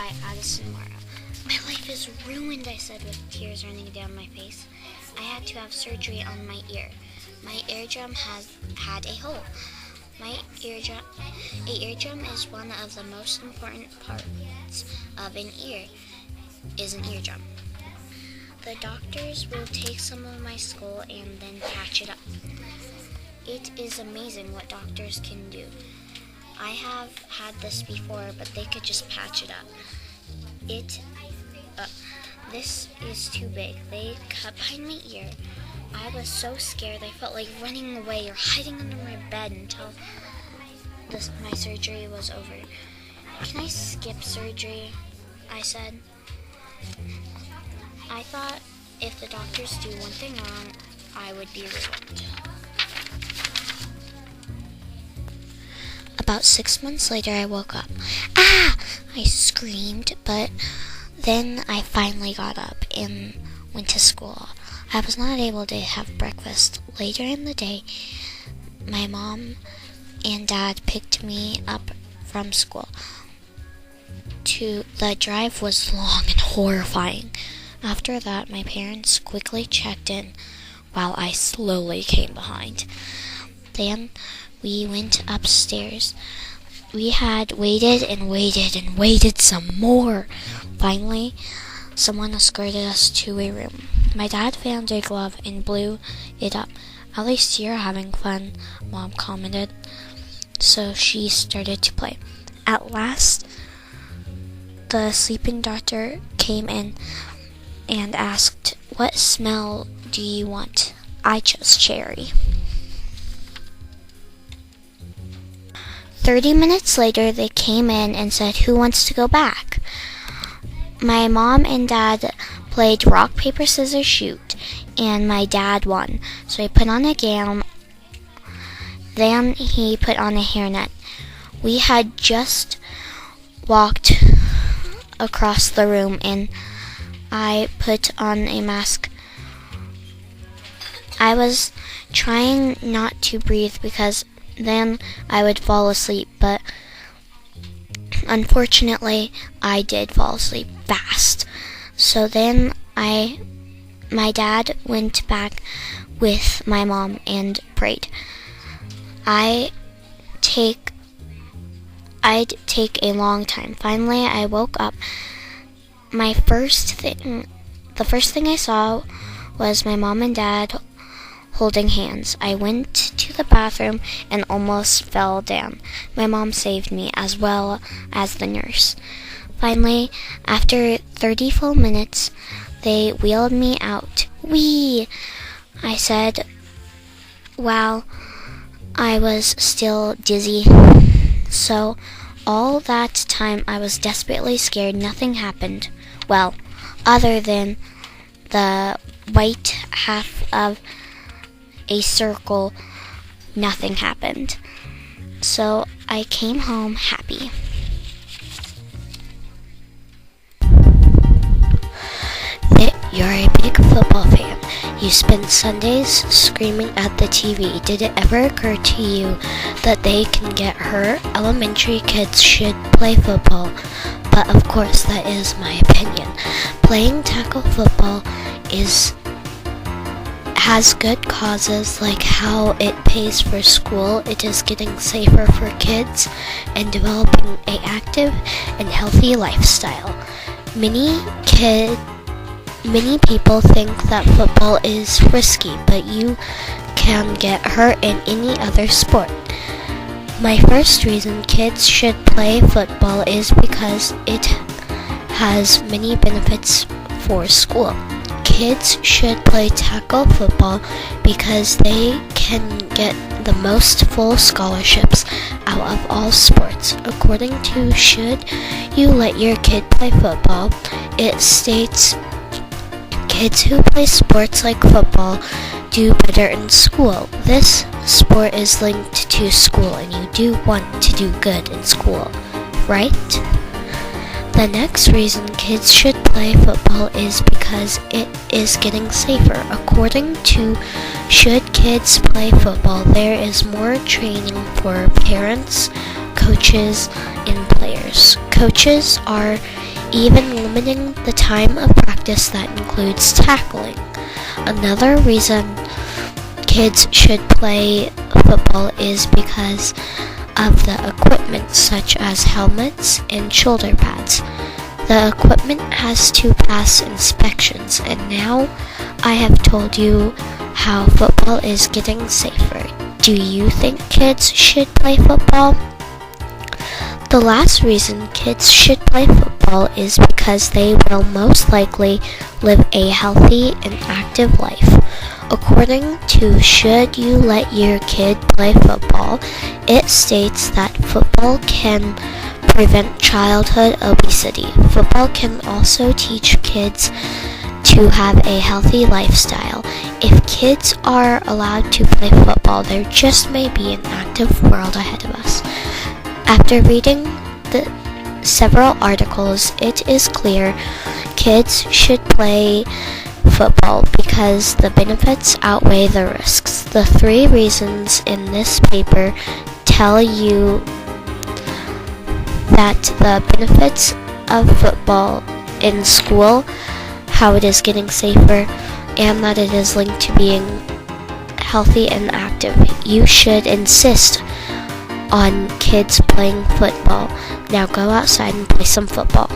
by Addison. My life is ruined, I said with tears running down my face. I had to have surgery on my ear. My eardrum had a hole. A eardrum is one of the most important parts of an ear, is an eardrum. The doctors will take some of my skull and then patch it up. It is amazing what doctors can do. I have had this before, but they could just patch it up. This is too big. They cut behind my ear. I was so scared. I felt like running away or hiding under my bed until my surgery was over. Can I skip surgery? I said. I thought if the doctors do one thing wrong, I would be ruined. About 6 months later, I woke up. Ah! I screamed, but then I finally got up and went to school. I was not able to have breakfast. Later in the day, my mom and dad picked me up from school. The drive was long and horrifying. After that, my parents quickly checked in while I slowly came behind. Then we went upstairs. We had waited and waited and waited some more. Finally, someone escorted us to a room. My dad found a glove and blew it up. At least you're having fun, Mom commented. So she started to play. At last, the sleeping doctor came in and asked, "What smell do you want?" I chose cherry. 30 minutes later, they came in and said, "Who wants to go back?" My mom and dad played rock, paper, scissors, shoot, and my dad won. So I put on a gown, then he put on a hairnet. We had just walked across the room and I put on a mask. I was trying not to breathe because then I would fall asleep, but unfortunately I did fall asleep fast. So then my dad went back with my mom and prayed. I'd take a long time. Finally I woke up. The first thing I saw was my mom and dad holding hands. I went to the bathroom and almost fell down. My mom saved me, as well as the nurse. Finally, after 30 full minutes, they wheeled me out. Whee! I said, while I was still dizzy. So, all that time I was desperately scared. Nothing happened. Well, other than the white half of a circle, nothing happened. So I came home happy. You're a big football fan. You spend Sundays screaming at the TV. Did it ever occur to you that they can get hurt? Elementary kids should play football, but of course that is my opinion. Playing tackle football has good causes, like how it pays for school. It is getting safer for kids and developing an active and healthy lifestyle. Many people think that football is risky, but you can get hurt in any other sport. My first reason kids should play football is because it has many benefits for school. Kids should play tackle football because they can get the most full scholarships out of all sports. According to Should You Let Your Kid Play Football, it states kids who play sports like football do better in school. This sport is linked to school and you do want to do good in school, right? The next reason kids should play football is because it is getting safer. According to Should Kids Play Football, there is more training for parents, coaches, and players. Coaches are even limiting the time of practice that includes tackling. Another reason kids should play football is because of the equipment such as helmets and shoulder pads. The equipment has to pass inspections, and now I have told you how football is getting safer. Do you think kids should play football? The last reason kids should play football is because they will most likely live a healthy and active life. According to Should You Let Your Kid Play Football, it states that football can prevent childhood obesity. Football can also teach kids to have a healthy lifestyle. If kids are allowed to play football, there just may be an active world ahead of us. After reading the several articles, it is clear kids should play football because the benefits outweigh the risks. The 3 reasons in this paper tell you that the benefits of football in school, how it is getting safer, and that it is linked to being healthy and active. You should insist on kids playing football. Now go outside and play some football.